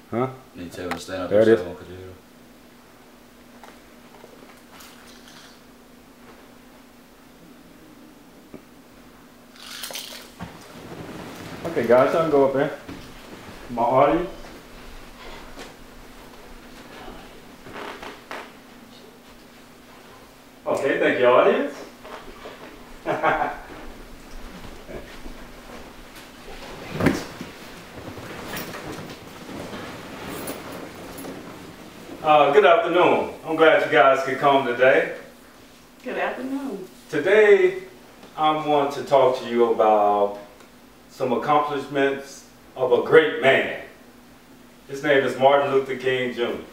Huh? Need to tell him to stand up. There it is. Okay, guys, I can go up there. My audience. Okay, thank you, audience. Good afternoon. I'm glad you guys could come today. Good afternoon. Today, I want to talk to you about some accomplishments of a great man. His name is Martin Luther King Jr.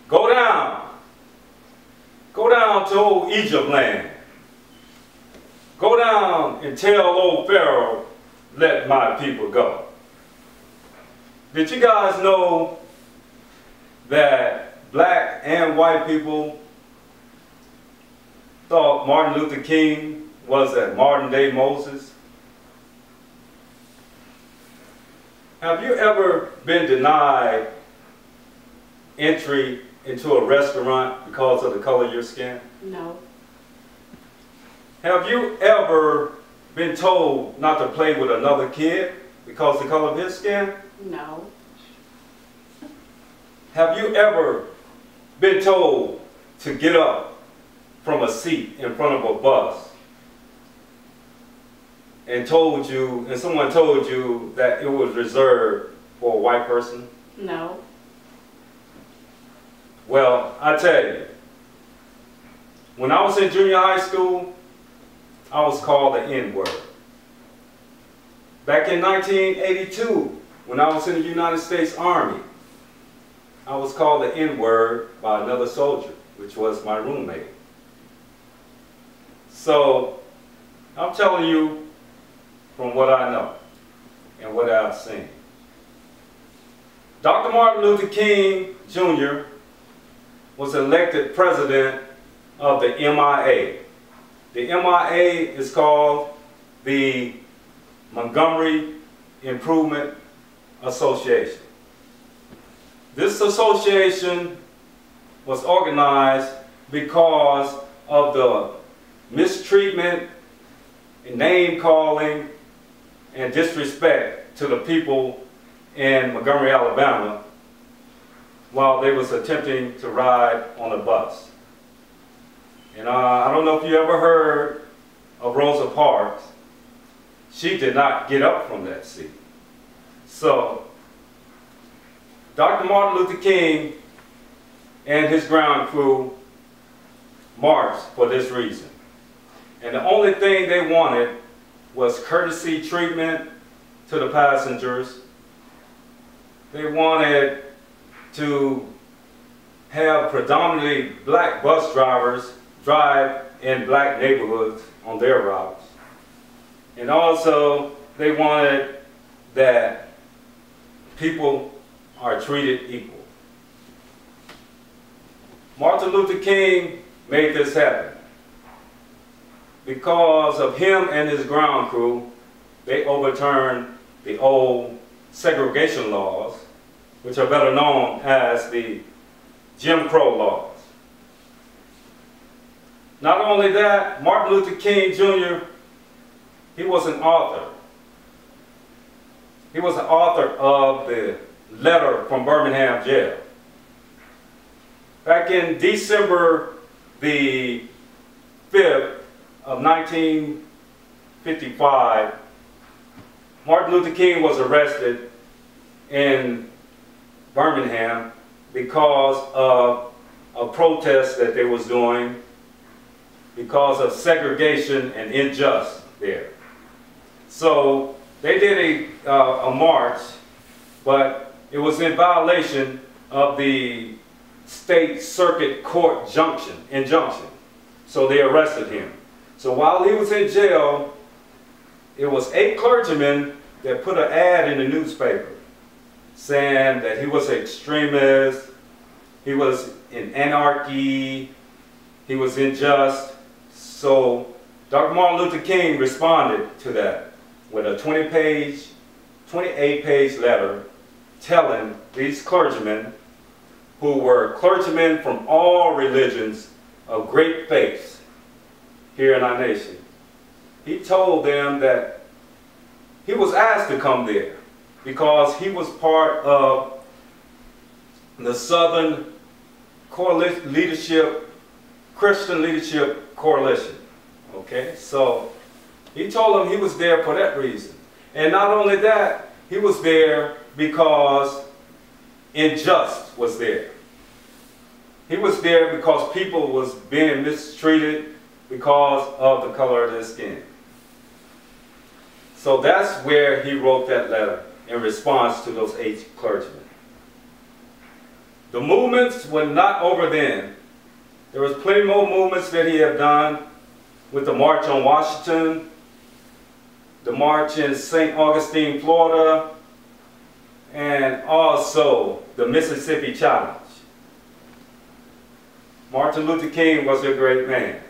Go down to old Egypt land. Go down and tell old Pharaoh, let my people go. Did you guys know that black and white people thought Martin Luther King was a modern day Moses? Have you ever been denied entry into a restaurant because of the color of your skin? No. Have you ever been told not to play with another kid because of the color of his skin? No. Have you ever been told to get up from a seat in front of a bus and someone told you that it was reserved for a white person? No. Well, I tell you, when I was in junior high school, I was called the N-word. Back in 1982, when I was in the United States Army, I was called the N-word by another soldier, which was my roommate. So, I'm telling you from what I know and what I've seen. Dr. Martin Luther King Jr. was elected president of the MIA. The MIA is called the Montgomery Improvement Association. This association was organized because of the mistreatment, and name calling, and disrespect to the people in Montgomery, Alabama, while they was attempting to ride on a bus. And I don't know if you ever heard of Rosa Parks. She did not get up from that seat. So, Dr. Martin Luther King and his ground crew marched for this reason. And the only thing they wanted was courtesy treatment to the passengers. They wanted to have predominantly black bus drivers drive in black neighborhoods on their routes. And also, they wanted that people are treated equal. Martin Luther King made this happen. Because of him and his ground crew, they overturned the old segregation laws, which are better known as the Jim Crow laws. Not only that, Martin Luther King Jr., he was an author. He was the author of the letter from Birmingham jail. Back in December the 5th of 1955, Martin Luther King was arrested in Birmingham because of a protest that they was doing because of segregation and injustice there. So they did a march, but it was in violation of the state circuit court injunction. So they arrested him. So while he was in jail, it was 8 clergymen that put an ad in the newspaper saying that he was an extremist, he was in anarchy, he was unjust. So Dr. Martin Luther King responded to that with a 28-page letter telling these clergymen, who were clergymen from all religions of great faiths here in our nation, he told them that he was asked to come there because he was part of the Southern Christian Leadership Coalition. Okay, so he told them he was there for that reason. And not only that, he was there because injustice was there. He was there because people was being mistreated because of the color of their skin. So that's where he wrote that letter in response to those 8 clergymen. The movements were not over then. There was plenty more movements that he had done with the March on Washington, the March in St. Augustine, Florida, and also the Mississippi Challenge. Martin Luther King was a great man.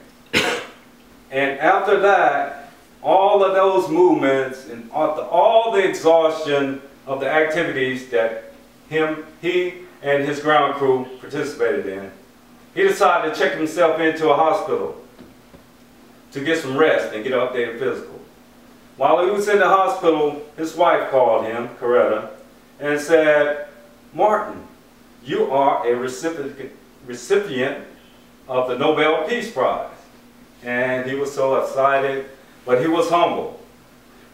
And after that, all of those movements and after all the exhaustion of the activities that he and his ground crew participated in, he decided to check himself into a hospital to get some rest and get an updated physical. While he was in the hospital, his wife called him, Coretta, and said, "Martin, you are a recipient of the Nobel Peace Prize." And he was so excited, but he was humble.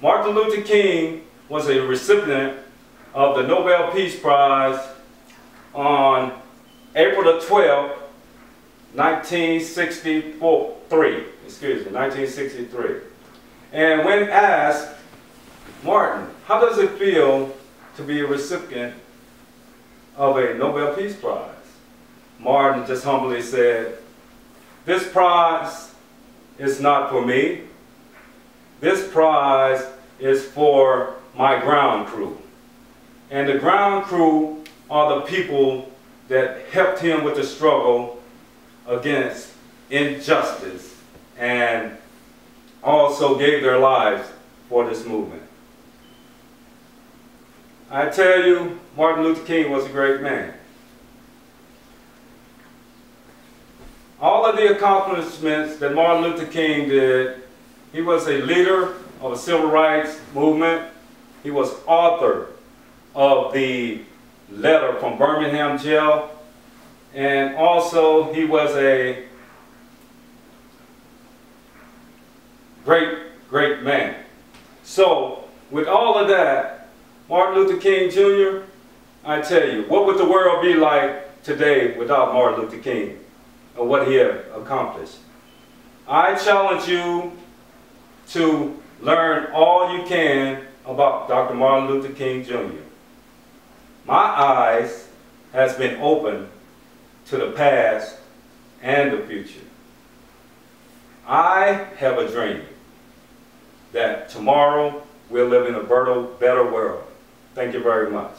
Martin Luther King was a recipient of the Nobel Peace Prize on April the 12th, 1963. And when asked, "Martin, how does it feel to be a recipient of a Nobel Peace Prize?" Martin just humbly said, "This prize is not for me. This prize is for my ground crew." And the ground crew are the people that helped him with the struggle against injustice and also gave their lives for this movement. I tell you, Martin Luther King was a great man. All of the accomplishments that Martin Luther King did, he was a leader of the civil rights movement. He was author of the letter from Birmingham jail. And also he was a great man. So with all of that, Martin Luther King Jr., I tell you, what would the world be like today without Martin Luther King and what he had accomplished? I challenge you to learn all you can about Dr. Martin Luther King Jr. My eyes has been opened to the past and the future. I have a dream that tomorrow we'll live in a better world. Thank you very much.